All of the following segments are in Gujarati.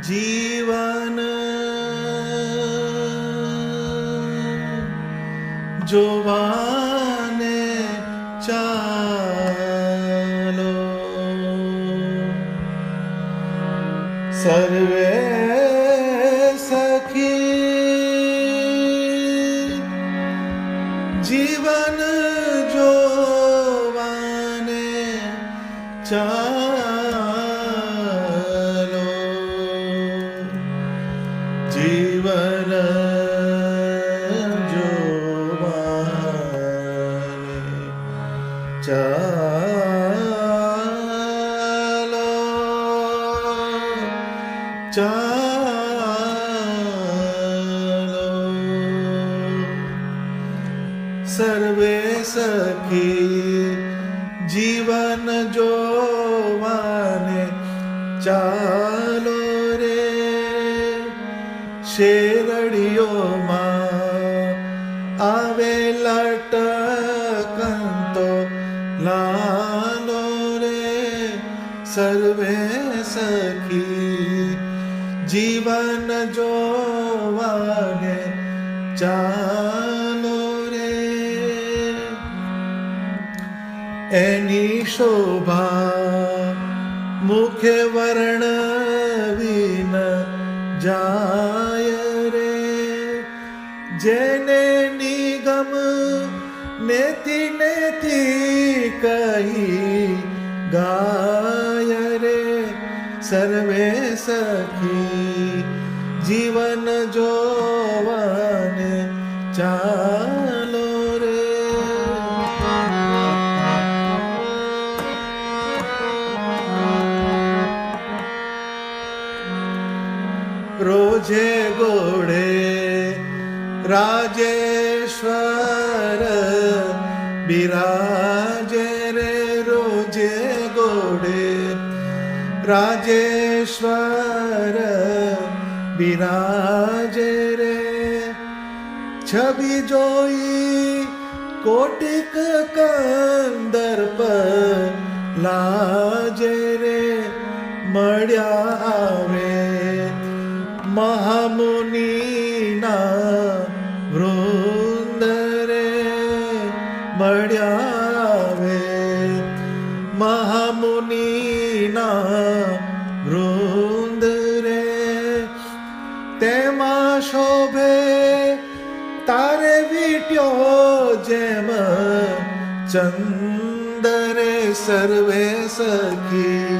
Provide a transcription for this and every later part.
જીવન જોવાને ચાલો, સર્વે સખી જીવન જોવાને ચાલો, જીવન ચાલો, ચાલો, સર્વે સખી જીવન જોવાને ચાલો રે, શેરડીઓમાં આવેલા ટકંતો લાલો રે, સર્વે સખી જીવન જોવાને ચાલો રે, એની શોભા મુખે વર્ણવી ન જાય રે, જેને નિગમ નેતિ નેતિ કહી ગાય રે, સર્વે સખી જીવન જોવાને ચાલો રે, રોજે ગોળે રાજેશ્વર બિરાજે રે, રોજે ગોળે રાજેશ્વર બિરાજે રે, છબી જોઈ કોટિક કંદર્પ લાજે રે, મળ્યા આવે મહામુનિના વૃંદ રે, મળ્યા આવે મહામુનિના વૃંદ રે, તેમાં શોભે તારે વીટ્યો જેમ ચંદરે, સર્વે સખી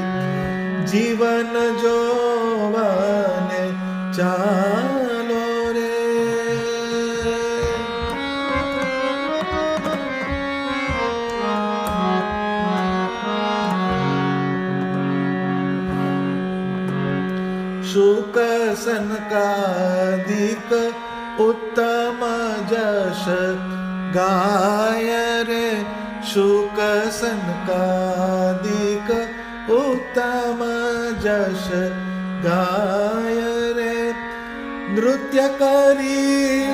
જીવન જોવાને ચાલો રે, શુક સનકાદિક ઉત્તમ જશ ગાય રે, શુક સનકાદિક ઉત્તમ જશ ગાય રે, નૃત્ય કરી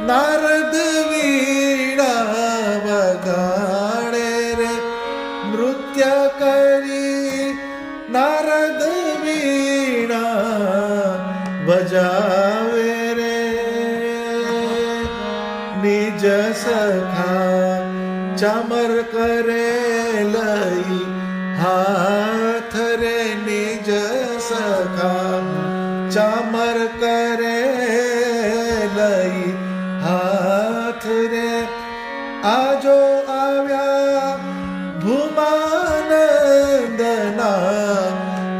નારદ વીણા વગાડે રે, નૃત્ય કરી નારદ વીણા વજાવે રે, નિજ સખા ચામર કરે લઈ હાથ રે, નિજ સખા ચામર કરે લઈ હાથ રે, આજો આવ્યા ભૂમાનંદના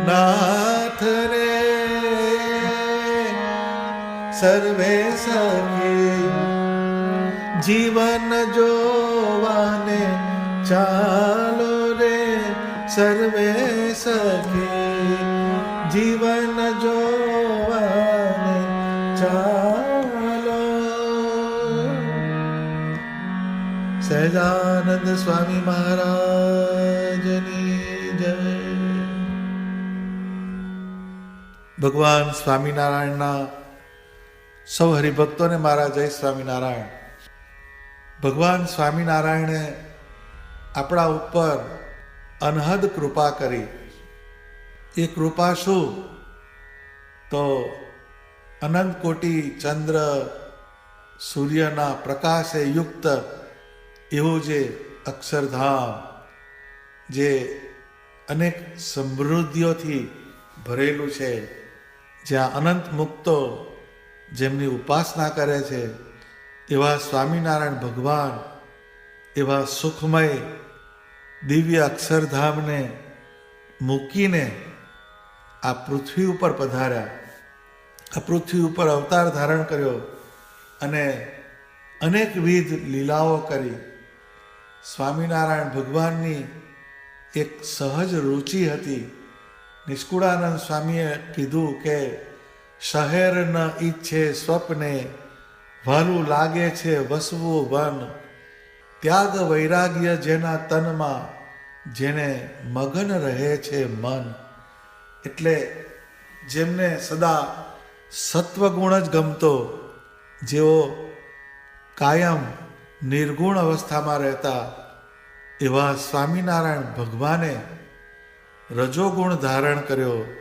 નાથ રે, સર્વે સખી જીવન જોવાને ચાલો રે, સર્વે સખી જીવન જોવાને ચાલો. સહજાનંદ સ્વામી મહારાજની જય. ભગવાન સ્વામિનારાયણના સૌ હરિભક્તોને મારા જય સ્વામિનારાયણ. ભગવાન સ્વામિનારાયણે આપણા ઉપર અનહદ કૃપા કરી. એ કૃપા શું? તો અનંત કોટી ચંદ્ર સૂર્યના પ્રકાશે યુક્ત એવું જે અક્ષરધામ, જે અનેક સમૃદ્ધિઓથી ભરેલું છે, જ્યાં અનંત મુક્તો જેમની ઉપાસના કરે છે, એવા સ્વામિનારાયણ ભગવાન એવા સુખમય દિવ્ય અક્ષરધામને મૂકીને આ પૃથ્વી ઉપર પધાર્યા, આ પૃથ્વી ઉપર અવતાર ધારણ કર્યો અને અનેકવિધ લીલાઓ કરી. સ્વામિનારાયણ ભગવાનની એક સહજ રુચિ હતી. નિષ્કુળાનંદ સ્વામીએ કીધું કે શહેર ન ઈચ્છે સ્વપ્ને, વાલું લાગે છે વસવું વન, ત્યાગ વૈરાગ્ય જેના તનમાં, જેને મગન રહે છે મન. એટલે જેમને સદા સત્વગુણ જ ગમતો, જેઓ કાયમ નિર્ગુણ અવસ્થામાં રહેતા, એવા સ્વામિનારાયણ ભગવાને રજોગુણ ધારણ કર્યો.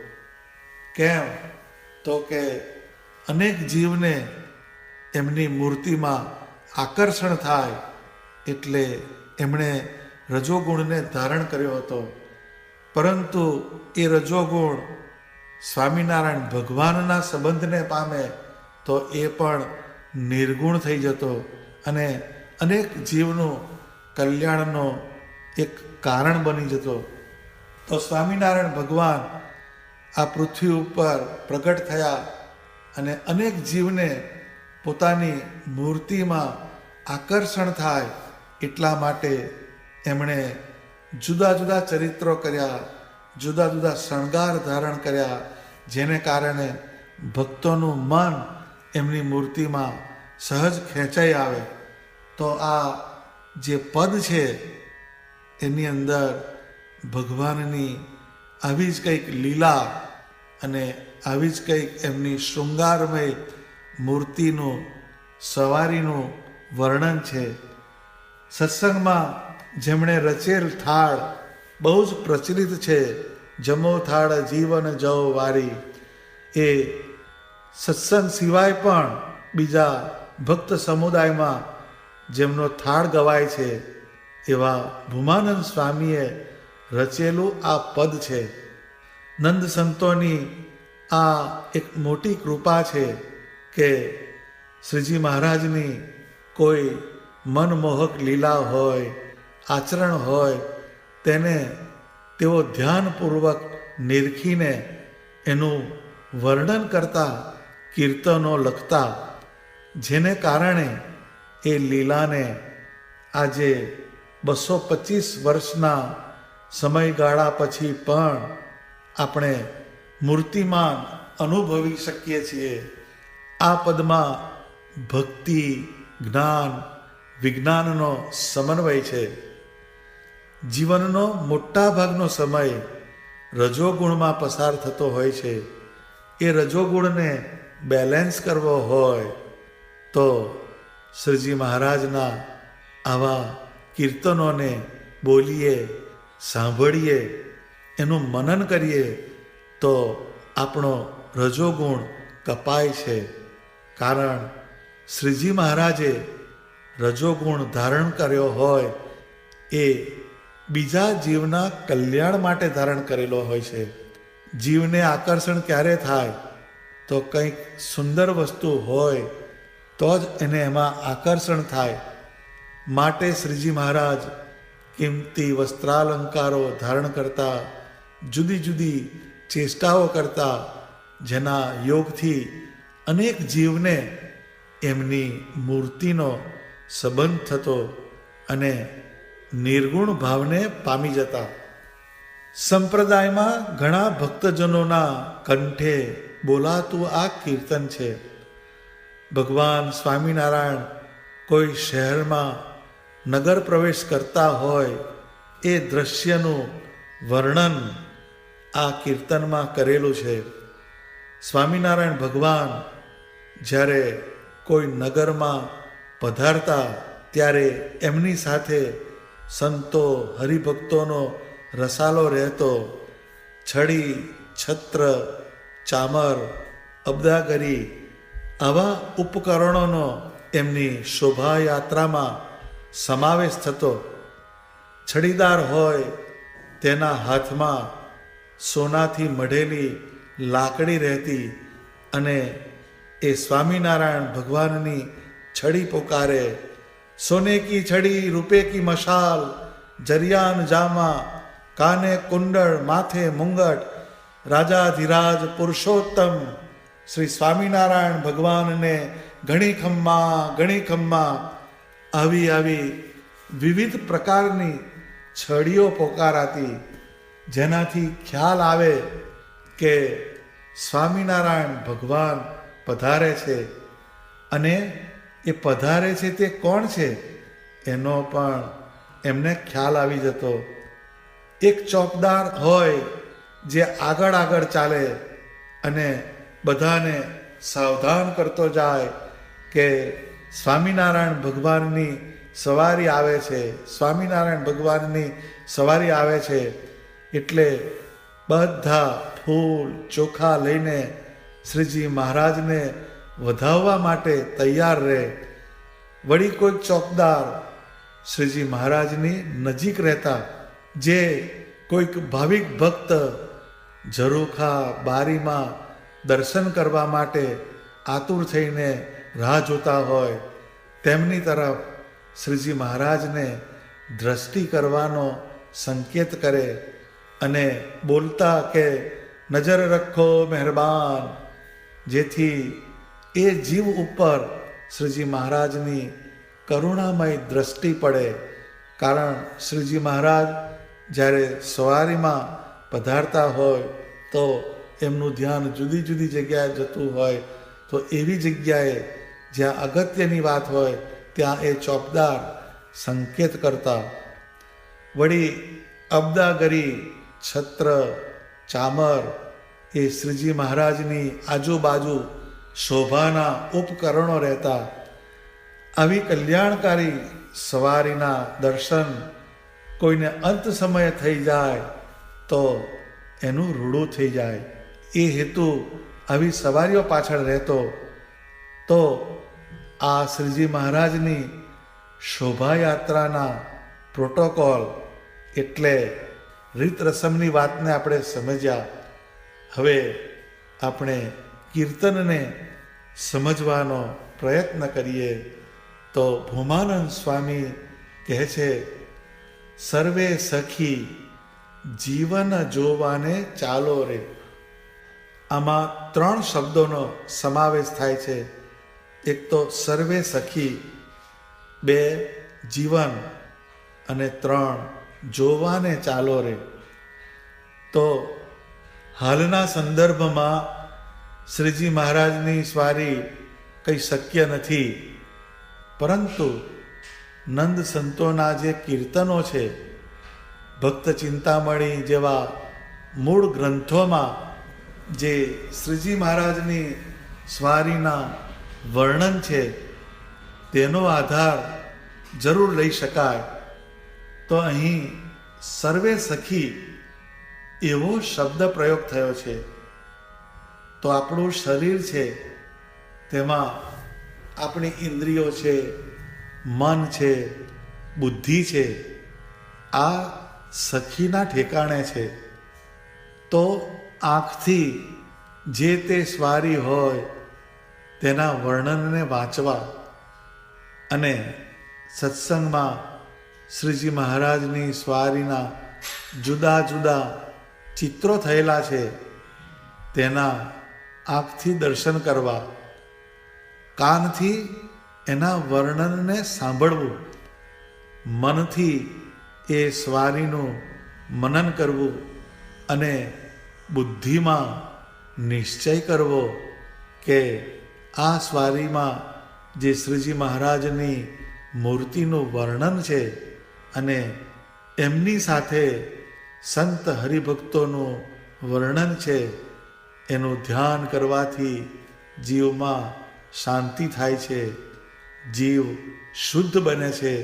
કેમ? તો કે અનેક જીવને એમની મૂર્તિમાં આકર્ષણ થાય એટલે એમણે રજોગુણને ધારણ કર્યો હતો. પરંતુ એ રજોગુણ સ્વામિનારાયણ ભગવાનના સંબંધને પામે તો એ પણ નિર્ગુણ થઈ જતો અને અનેક જીવનું કલ્યાણનો એક કારણ બની જતો. તો સ્વામિનારાયણ ભગવાન આ પૃથ્વી ઉપર પ્રગટ થયા અને અનેક જીવને પોતાની મૂર્તિમાં આકર્ષણ થાય એટલા માટે એમણે જુદા જુદા ચરિત્રો કર્યા, જુદા જુદા શણગાર ધારણ કર્યા, જેને કારણે ભક્તોનું મન એમની મૂર્તિમાં સહજ ખેંચાઈ આવે. તો આ જે પદ છે એની અંદર ભગવાનની આવી જ કંઈક લીલા અને આવી જ કંઈક એમની શૃંગારમય મૂર્તિનું સવારીનું વર્ણન છે. સત્સંગમાં જેમણે રચેલ થાળ બહુ જ પ્રચલિત છે, જમો થાળ જીવન જવ વારી. એ સત્સંગ સિવાય પણ બીજા ભક્ત સમુદાયમાં જેમનો થાળ ગવાય છે એવા ભૂમાનંદ સ્વામીએ રચેલું આ પદ છે. નંદ સંતોની આ એક મોટી કૃપા છે કે શ્રીજી મહારાજની કોઈ મનમોહક લીલા હોય, આચરણ હોય, તેને તેઓ ધ્યાનપૂર્વક નિરખીને એનું વર્ણન કરતા, કીર્તનો લખતા, જેને કારણે એ લીલાને આજે 225 વર્ષના સમયગાળા પછી પણ આપણે મૂર્તિમાન અનુભવી શકીએ છીએ. આ પદમાં ભક્તિ, જ્ઞાન, વિજ્ઞાનનો સમન્વય છે. જીવનનો મોટા ભાગનો સમય રજોગુણમાં પસાર થતો હોય છે. એ રજોગુણને બેલેન્સ કરવો હોય તો શ્રીજી મહારાજના આવા કીર્તનોને બોલીએ, સાંભળીએ, એનું મનન કરીએ તો આપણો રજોગુણ કપાય છે. કારણ શ્રીજી મહારાજે રજોગુણ ધારણ કર્યો હોય એ બીજા જીવના કલ્યાણ માટે ધારણ કરેલો હોય છે. જીવને આકર્ષણ ક્યારે થાય? તો કંઈક સુંદર વસ્તુ હોય તો જ એને એમાં આકર્ષણ થાય. માટે શ્રીજી મહારાજ કિંમતી વસ્ત્રાલંકારો ધારણ કરતા, જુદી જુદી ચેષ્ટાઓ કરતા, જેના યોગથી અનેક જીવને એમની મૂર્તિનો સંબંધ થતો અને નિર્ગુણ ભાવને પામી જતા. સંપ્રદાયમાં ઘણા ભક્તજનોના કંઠે બોલાતું આ કીર્તન છે. ભગવાન સ્વામિનારાયણ કોઈ શહેરમાં નગર પ્રવેશ કરતા હોય એ દ્રશ્યનું વર્ણન આ કીર્તનમાં કરેલું છે. સ્વામિનારાયણ ભગવાન જ્યારે કોઈ નગરમાં પધારતા ત્યારે એમની સાથે સંતો, હરિભક્તોનો રસાલો રહેતો. છડી, છત્ર, ચામર, અબદાગરી આવા ઉપકરણોનો એમની શોભાયાત્રામાં સમાવેશ થતો. છડીદાર હોય તેના હાથમાં સોનાથી મઢેલી લાકડી રહેતી અને એ સ્વામિનારાયણ ભગવાનની છડી પોકારે. સોને કી છડી રૂપે કી મશાલ, જરિયાન જામા કાને કુંડળ માથે મુંગટ, રાજાધિરાજ પુરુષોત્તમ શ્રી સ્વામિનારાયણ ભગવાનને ઘણી ખમ્મા આવી વિવિધ પ્રકારની છડીઓ પોકારાતી, જેનાથી ખ્યાલ આવે કે સ્વામિનારાયણ ભગવાન પધારે છે. અને એ પધારે છે તે કોણ છે એનો પણ એમને ખ્યાલ આવી જતો. એક ચોકદાર હોય જે આગળ ચાલે અને બધાને સાવધાન કરતો જાય કે સ્વામિનારાયણ ભગવાનની સવારી આવે છે, સ્વામિનારાયણ ભગવાનની સવારી આવે છે. એટલે બધા ફૂલ ચોખા લઈને શ્રીજી મહારાજને વધાવવા માટે તૈયાર રહે. વળી કોઈક ચોકદાર શ્રીજી મહારાજની નજીક રહેતા, જે કોઈક ભાવિક ભક્ત ઝરૂખા બારીમાં દર્શન કરવા માટે આતુર થઈને રાહ જોતા હોય, તેમની તરફ શ્રીજી મહારાજને દ્રષ્ટિ કરવાનો સંકેત કરે અને બોલતા કે નજર રખો મહેરબાન, જેથી એ જીવ ઉપર શ્રીજી મહારાજની કરુણામય દ્રષ્ટિ પડે. કારણ શ્રીજી મહારાજ જ્યારે સવારીમાં પધારતા હોય તો એમનું ધ્યાન જુદી જુદી જગ્યાએ જતું હોય, તો એવી જગ્યાએ જ્યાં અગત્યની વાત હોય ત્યાં એ ચોકદાર સંકેત કરતા. વળી અબદાગરી, છત્ર, ચામર એ શ્રીજી મહારાજની આજુબાજુ શોભાના ઉપકરણો રહેતા. આવી કલ્યાણકારી સવારીના દર્શન કોઈને અંત સમયે થઈ જાય તો એનું રૂડું થઈ જાય. એ હેતુ આવી સવારીઓ પાછળ રહેતો. તો આ શ્રીજી મહારાજની શોભાયાત્રાના પ્રોટોકોલ એટલે રીત રસમની વાતને આપણે સમજ્યા. હવે આપણે કીર્તનને સમજવાનો પ્રયત્ન કરીએ. તો ભૂમાનંદ સ્વામી કહે છે, સર્વે સખી જીવન જોવાને ચાલો રે. આમાં 3 શબ્દોનો સમાવેશ થાય છે. એક તો સર્વે સખી, 2 જીવન અને 3 જોવાને ચાલો રે. તો હાલના સંદર્ભમાં શ્રીજી મહારાજની સ્વારી કંઈ શક્ય નથી, પરંતુ નંદ સંતોના જે કીર્તનો છે, ભક્ત ચિંતામણી જેવા મૂળ ગ્રંથોમાં જે શ્રીજી મહારાજની સ્વારીના વર્ણન છે, તેનો આધાર જરૂર લઈ શકાય. તો અહીં સર્વે સખી એવો શબ્દ પ્રયોગ થયો છે. તો આપણું શરીર છે, તેમાં આપણી ઇન્દ્રિયો છે, મન છે, બુદ્ધિ છે, આ સખીના ઠેકાણે છે. તો આંખથી જે તે સ્વારી હોય તેના વર્ણનને વાંચવા અને સત્સંગમાં શ્રીજી મહારાજની સ્વારીના જુદા જુદા ચિત્રો થયેલા છે તેના આંખથી દર્શન કરવા, કાનથી એના વર્ણનને સાંભળવું, મનથી એ સ્વારીનું મનન કરવું અને બુદ્ધિમાં નિશ્ચય કરવો કે આ સ્વારીમાં જે શ્રીજી મહારાજની મૂર્તિનું વર્ણન છે અને એમની સાથે સંત હરિભક્તોનું વર્ણન છે, એનું ધ્યાન કરવાથી જીવમાં શાંતિ થાય છે, જીવ શુદ્ધ બને છે.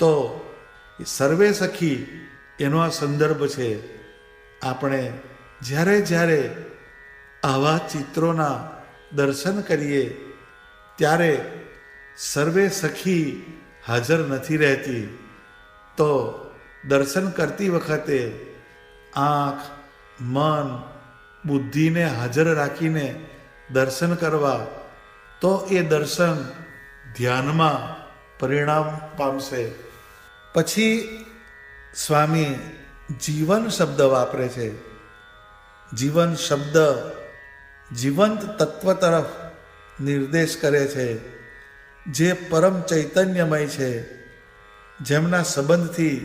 તો સર્વે સખી એનો આ સંદર્ભ છે. આપણે જ્યારે આવા ચિત્રોના દર્શન કરીએ ત્યારે સર્વે સખી હાજર નથી રહેતી, તો દર્શન કરતી વખતે આંખ, મન, બુદ્ધિને હાજર રાખીને દર્શન કરવા, તો એ દર્શન ધ્યાનમાં પરિણામ પામશે. પછી સ્વામી જીવન શબ્દ વાપરે છે. જીવન શબ્દ જીવંત તત્વ તરફ નિર્દેશ કરે છે, જે પરમ ચૈતન્યમય છે, જેમના સંબંધથી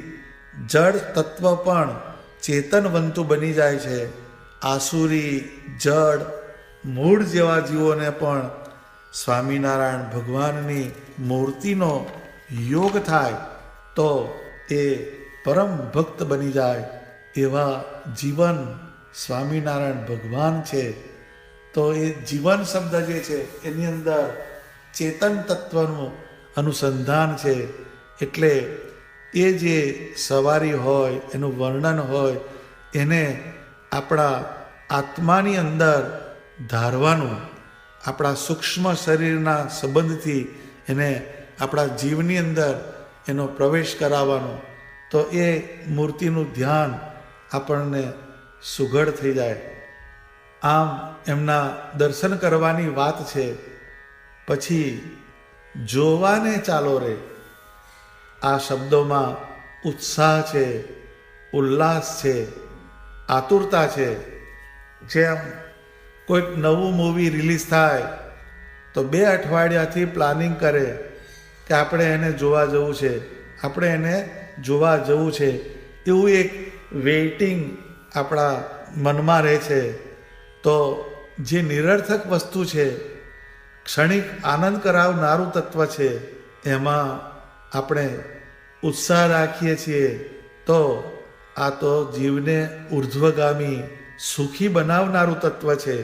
જળ તત્વ પણ ચેતનવંતુ બની જાય છે. આસુરી, જળ, મૂળ જેવા જીવોને પણ સ્વામિનારાયણ ભગવાનની મૂર્તિનો યોગ થાય તો એ પરમ ભક્ત બની જાય. એવા જીવન સ્વામિનારાયણ ભગવાન છે. તો એ જીવન શબ્દ જે છે એની અંદર ચેતન તત્વનું અનુસંધાન છે. એટલે એ જે સવારી હોય, એનું વર્ણન હોય, એને આપણા આત્માની અંદર ધારવાનું, આપણા સૂક્ષ્મ શરીરના સંબંધથી એને આપણા જીવની અંદર એનો પ્રવેશ કરાવવાનો, તો એ મૂર્તિનું ધ્યાન આપણને સુઘડ થઈ જાય. આમ એમના દર્શન કરવાની વાત છે. પછી જોવાને ચાલો રે, આ શબ્દોમાં ઉત્સાહ છે, ઉલ્લાસ છે, આતુરતા છે. જેમ કોઈક નવું મૂવી રિલીઝ થાય તો 2 અઠવાડિયાથી પ્લાનિંગ કરે કે આપણે એને જોવા જવું છે, આપણે એને જોવા જવું છે. એવું એક વેઇટિંગ આપણા મનમાં રહે છે. તો જે નિરર્થક વસ્તુ છે, ક્ષણિક આનંદ કરાવનારું તત્વ છે, એમાં આપણે ઉત્સાહ રાખીએ છીએ, તો આ તો જીવને ઉર્ધ્વગામી સુખી બનાવનારું તત્વ છે.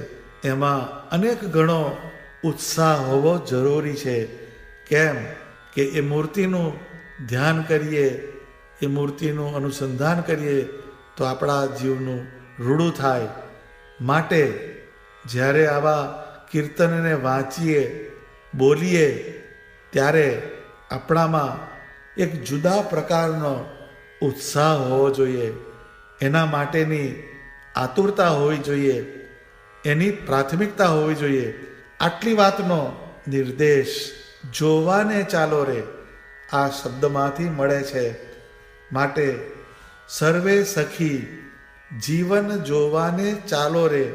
એમાં અનેક ગણો ઉત્સાહ હોવો જરૂરી છે. કેમ કે એ મૂર્તિનું ધ્યાન કરીએ, એ મૂર્તિનું અનુસંધાન કરીએ તો આપણા જીવનું રૂડું થાય. માટે જ્યારે આવા કીર્તનને વાંચીએ, બોલીએ, ત્યારે આપણામાં એક જુદા પ્રકારનો ઉત્સાહ હોવો જોઈએ. એના માટેની આતુરતા હોવી જોઈએ, એની પ્રાથમિકતા હોવી જોઈએ. આટલી વાતનો નિર્દેશ જોવાને ચાલો રે આ શબ્દમાંથી મળે છે. માટે સર્વે સખી જીવન જોવાને ચાલો રે,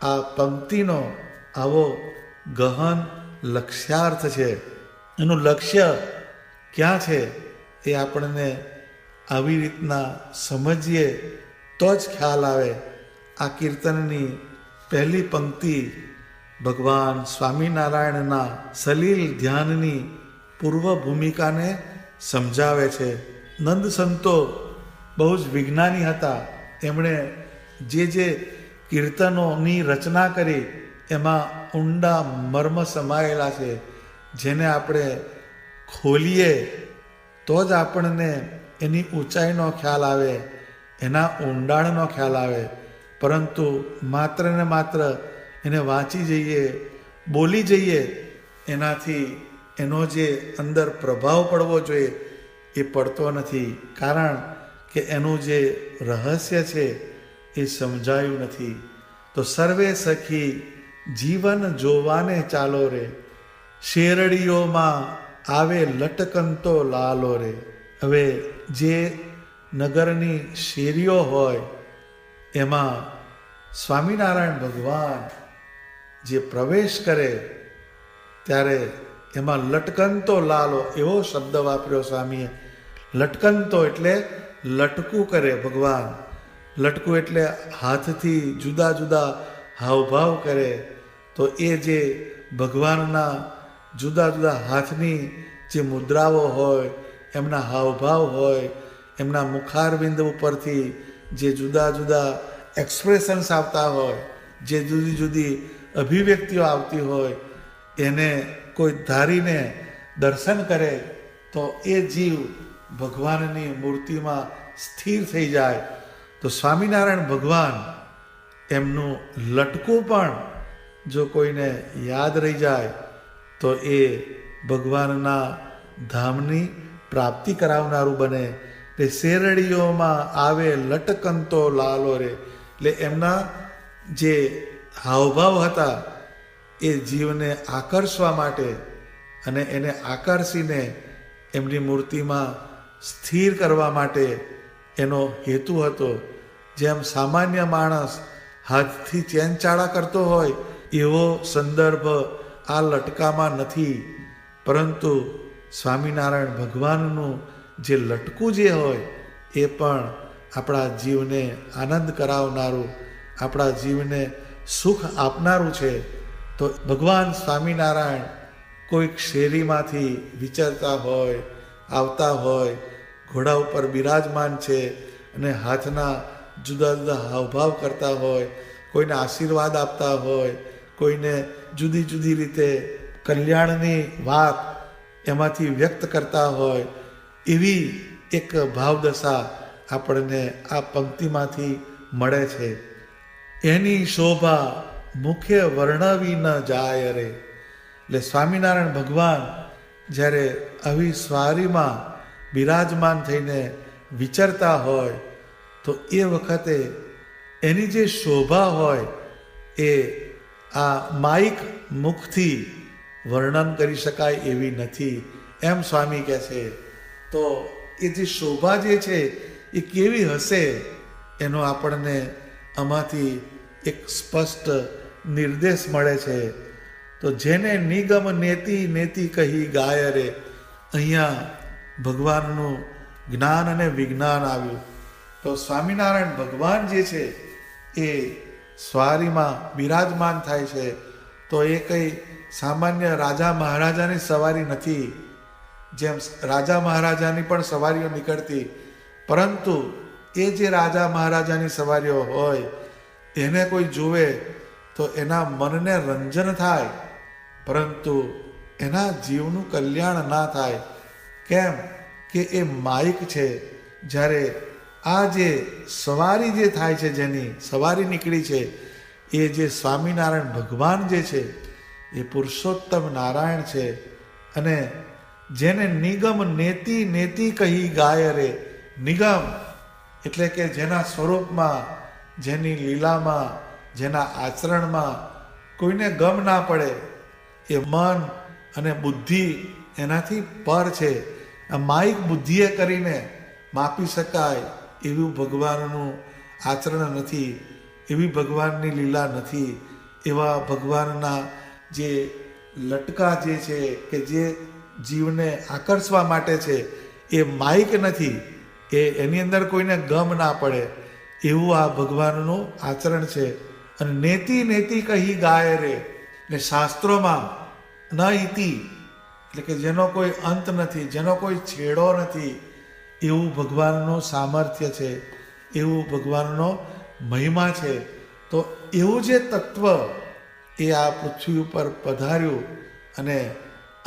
આ પંક્તિનો આવો ગહન લક્ષ્યાર્થ છે. એનું લક્ષ્ય ક્યાં છે એ આપણને આવી રીતના સમજીએ તો જ ખ્યાલ આવે. આ કીર્તનની પહેલી પંક્તિ ભગવાન સ્વામિનારાયણના સલીલ ધ્યાનની પૂર્વ ભૂમિકાને સમજાવે છે. નંદ સંતો બહુ જ વિજ્ઞાની હતા. એમણે જે કીર્તનોની રચના કરી એમાં ઊંડા મર્મ સમાયેલા છે, જેને આપણે ખોલીએ તો જ આપણને એની ઊંચાઈનો ખ્યાલ આવે, એના ઊંડાણનો ખ્યાલ આવે. પરંતુ માત્ર ને માત્ર એને વાંચી જઈએ, બોલી જઈએ, એનાથી એનો જે અંદર પ્રભાવ પડવો જોઈએ એ પડતો નથી. કારણ કે એનું જે રહસ્ય છે એ સમજાયું નથી. તો સર્વે સખી જીવન જોવાને ચાલો રે, શેરડીઓમાં આવે લટકંતો લાલો રે. હવે જે નગરની શેરીઓ હોય એમાં સ્વામિનારાયણ ભગવાન જે પ્રવેશ કરે ત્યારે એમાં લટકંતો લાલો એવો શબ્દ વાપર્યો સ્વામીએ. લટકંતો એટલે લટકું કરે ભગવાન. લટકું એટલે હાથથી જુદા જુદા હાવભાવ કરે. તો એ જે ભગવાનના જુદા જુદા હાથની જે મુદ્રાઓ હોય, એમના હાવભાવ હોય, એમના મુખારબિંદ ઉપરથી જે જુદા જુદા એક્સપ્રેશન્સ આવતા હોય, જે જુદી જુદી અભિવ્યક્તિઓ આવતી હોય, એને કોઈ ધારીને દર્શન કરે તો એ જીવ ભગવાનની મૂર્તિમાં સ્થિર થઈ જાય. તો સ્વામિનારાયણ ભગવાન એમનું લટકું પણ જો કોઈને યાદ રહી જાય તો એ ભગવાનના ધામની પ્રાપ્તિ કરાવનારું બને. તે શેરડીઓમાં આવે લટકંતો લાલો રે, એટલે એમના જે હાવભાવ હતા એ જીવને આકર્ષવા માટે અને એને આકર્ષીને એમની મૂર્તિમાં સ્થિર કરવા માટે એનો હેતુ હતો. જેમ સામાન્ય માણસ હાથથી ચેનચાળા કરતો હોય એવો સંદર્ભ આ લટકામાં નથી, પરંતુ સ્વામિનારાયણ ભગવાનનું જે લટકું જે હોય એ પણ આપણા જીવને આનંદ કરાવનારું, આપણા જીવને સુખ આપનારું છે. તો ભગવાન સ્વામિનારાયણ કોઈક શેરીમાંથી વિચરતા હોય, આવતા હોય, ઘોડા ઉપર બિરાજમાન છે અને હાથના જુદા જુદા હાવભાવ કરતા હોય, કોઈને આશીર્વાદ આપતા હોય, કોઈને જુદી જુદી રીતે કલ્યાણની વાત એમાંથી વ્યક્ત કરતા હોય, એવી એક ભાવદશા આપણને આ પંક્તિમાંથી મળે છે. એની શોભા મુખે વર્ણવી ન જાય રે, એટલે સ્વામિનારાયણ ભગવાન જ્યારે આવી સ્વારીમાં બિરાજમાન થઈને વિચરતા હોય તો એ વખતે એની જે શોભા હોય એ આ માઇક મુખથી વર્ણન કરી શકાય એવી નથી, એમ સ્વામી કહે છે. તો એ જે શોભા જે છે એ કેવી હશે એનો આપણને આમાંથી એક સ્પષ્ટ નિર્દેશ મળે છે. તો જેને નિગમ નેતિ નેતિ કહી ગાય રે, અહીંયા ભગવાનનું જ્ઞાન અને વિજ્ઞાન આવ્યું. તો સ્વામિનારાયણ ભગવાન જે છે એ સ્વારીમાં બિરાજમાન થાય છે તો એ કંઈ સામાન્ય રાજા મહારાજાની સવારી નથી. જેમ રાજા મહારાજાની પણ સવારીઓ નીકળતી, પરંતુ એ જે રાજા મહારાજાની સવારીઓ હોય એને કોઈ જુએ તો એના મનને રંજન થાય, પરંતુ એના જીવનું કલ્યાણ ના થાય. કેમ કે એ માઇક છે. જ્યારે આ જે સવારી જે થાય છે, જેની સવારી નીકળી છે, એ જે સ્વામિનારાયણ ભગવાન જે છે એ પુરુષોત્તમ નારાયણ છે. અને જેને નિગમ નેતિ નેતિ કહી ગાય રે, નિગમ એટલે કે જેના સ્વરૂપમાં, જેની લીલામાં, જેના આચરણમાં કોઈને ગમ ના પડે, એ મન અને બુદ્ધિ એનાથી પર છે. આ માઇક બુદ્ધિએ કરીને માપી શકાય એવું ભગવાનનું આચરણ નથી, એવી ભગવાનની લીલા નથી. એવા ભગવાનના જે લટકા જે છે કે જે જીવને આકર્ષવા માટે છે એ માઇક નથી, એ એની અંદર કોઈને ગમ ના પડે એવું આ ભગવાનનું આચરણ છે. અને નેતિ નેતિ કહી ગાય રે, ને શાસ્ત્રોમાં ન ઇતિ એટલે કે જેનો કોઈ અંત નથી, જેનો કોઈ છેડો નથી, એવું ભગવાનનું સામર્થ્ય છે, એવું ભગવાનનો મહિમા છે. તો એવું જે તત્વ એ આ પૃથ્વી ઉપર પધાર્યું અને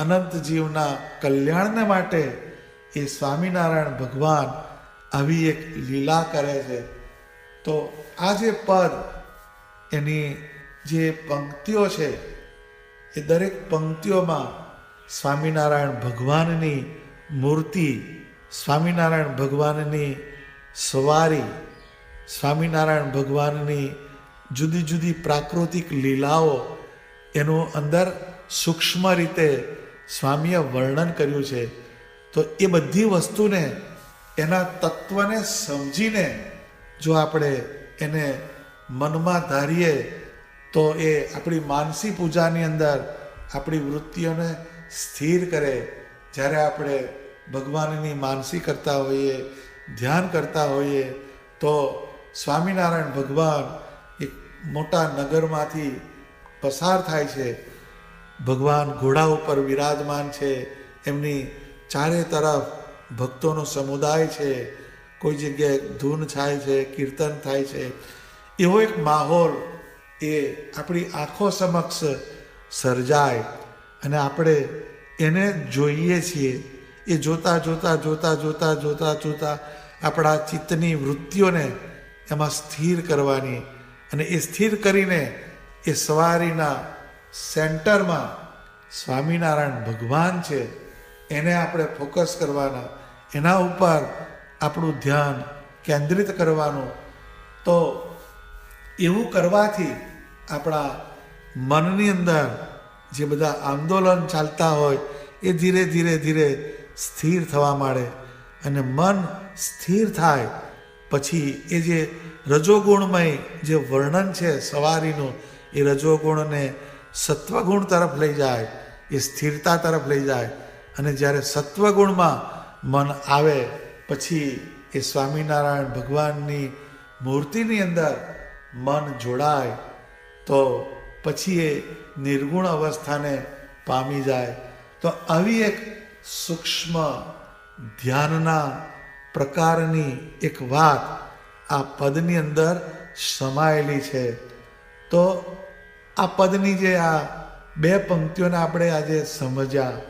અનંત જીવના કલ્યાણને માટે એ સ્વામિનારાયણ ભગવાન આવી એક લીલા કરે છે. તો આ જે પદ, એની જે પંક્તિઓ છે એ દરેક પંક્તિઓમાં સ્વામિનારાયણ ભગવાનની મૂર્તિ, સ્વામિનારાયણ ભગવાનની સવારી, સ્વામિનારાયણ ભગવાનની જુદી જુદી પ્રાકૃતિક લીલાઓ એનું અંદર સૂક્ષ્મ રીતે સ્વામીએ વર્ણન કર્યું છે. તો એ બધી વસ્તુને, એના તત્વને સમજીને જો આપણે એને મનમાં ધારીએ તો એ આપણી માનસી પૂજાની અંદર આપણી વૃત્તિઓને સ્થિર કરે. જ્યારે આપણે ભગવાનની માનસી કરતા હોઈએ, ધ્યાન કરતા હોઈએ, તો સ્વામિનારાયણ ભગવાન એક મોટા નગરમાંથી પસાર થાય છે. ભગવાન ઘોડા ઉપર વિરાજમાન છે, એમની ચારે તરફ ભક્તોનો સમુદાય છે, કોઈ જગ્યાએ ધૂન થાય છે, કીર્તન થાય છે. એવો એક માહોલ એ આપણી આંખો સમક્ષ સર્જાય અને આપણે એને જોઈએ છીએ. એ જોતા જોતા જોતા જોતા જોતા જોતા આપણા ચિત્તની વૃત્તિઓને એમાં સ્થિર કરવાની અને એ સ્થિર કરીને એ સવારીના સેન્ટરમાં સ્વામિનારાયણ ભગવાન છે એને આપણે ફોકસ કરવાના, એના ઉપર આપણું ધ્યાન કેન્દ્રિત કરવાનું. તો એવું કરવાથી આપણા મનની અંદર જે બધા આંદોલન ચાલતા હોય એ ધીરે ધીરે ધીરે સ્થિર થવા માંડે. અને મન સ્થિર થાય પછી એ જે રજોગુણમય જે વર્ણન છે સવારીનું, એ રજોગુણને સત્વગુણ તરફ લઈ જાય, એ સ્થિરતા તરફ લઈ જાય. અને જ્યારે સત્વગુણમાં મન આવે પછી એ સ્વામિનારાયણ ભગવાનની મૂર્તિની અંદર મન જોડાય તો પછી એ નિર્ગુણ અવસ્થાને પામી જાય. તો આવી એક સૂક્ષ્મ ધ્યાનના પ્રકારની એક વાત આ પદની અંદર સમાયેલી છે. તો આ પદની જે આ બે પંક્તિઓને આપણે આજે સમજ્યા,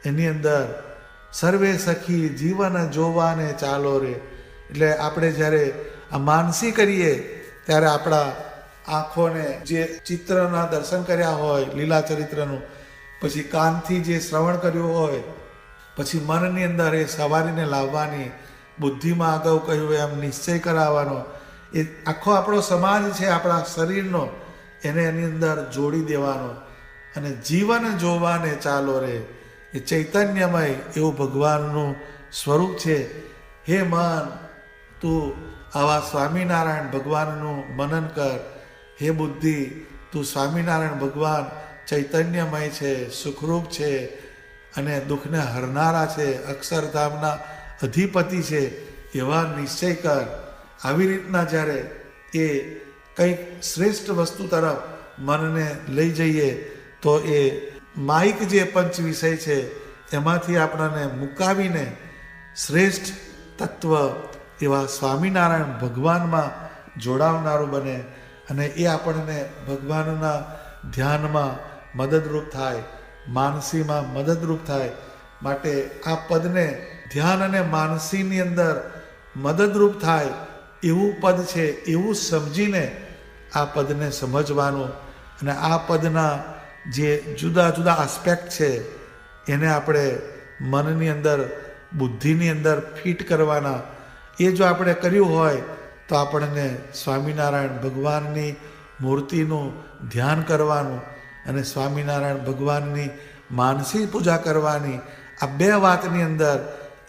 એની અંદર સર્વે સખી જીવન જોવાને ચાલો રે, એટલે આપણે જ્યારે આ માનસી કરીએ ત્યારે આપણા આંખોને જે ચિત્રના દર્શન કર્યા હોય લીલા ચરિત્રનું, પછી કાનથી જે શ્રવણ કર્યું હોય, પછી મનની અંદર એ સવારીને લાવવાની, બુદ્ધિમાં અગાઉ કહ્યું એમ નિશ્ચય કરાવવાનો, એ આખો આપણો સમાજ છે આપણા શરીરનો, એને એની અંદર જોડી દેવાનો. અને જીવન જોવાને ચાલો રે, એ ચૈતન્યમય એવું ભગવાનનું સ્વરૂપ છે. હે મન, તું આવા સ્વામિનારાયણ ભગવાનનું મનન કર. હે બુદ્ધિ, તું સ્વામિનારાયણ ભગવાન ચૈતન્યમય છે, સુખરૂપ છે અને દુઃખને હરનારા છે, અક્ષરધામના અધિપતિ છે, એવા નિશ્ચય કર. આવી રીતના જ્યારે એ કંઈક શ્રેષ્ઠ વસ્તુ તરફ મનને લઈ જઈએ તો એ માઇક જે પંચ વિષય છે એમાંથી આપણને મુકાવીને શ્રેષ્ઠ તત્વ એવા સ્વામિનારાયણ ભગવાનમાં જોડાવનારું બને. અને એ આપણને ભગવાનના ધ્યાનમાં મદદરૂપ થાય, માનસીમાં મદદરૂપ થાય. માટે આ પદને ધ્યાન અને માનસીની અંદર મદદરૂપ થાય એવું પદ છે, એવું સમજીને આ પદને સમજવાનું. અને આ પદના જે જુદા જુદા આસ્પેક્ટ છે એને આપણે મનની અંદર, બુદ્ધિની અંદર ફિટ કરવાના. એ જો આપણે કર્યું હોય તો આપણને સ્વામિનારાયણ ભગવાનની મૂર્તિનું ધ્યાન કરવાનું અને સ્વામિનારાયણ ભગવાનની માનસી પૂજા કરવાની, આ બે વાતની અંદર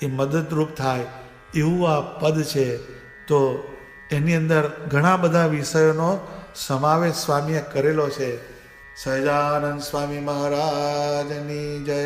એ મદદરૂપ થાય એવું આ પદ છે. તો એની અંદર ઘણા બધા વિષયોનો સમાવેશ સ્વામીએ કરેલો છે. સહજાનંદ સ્વામી મહારાજની જય.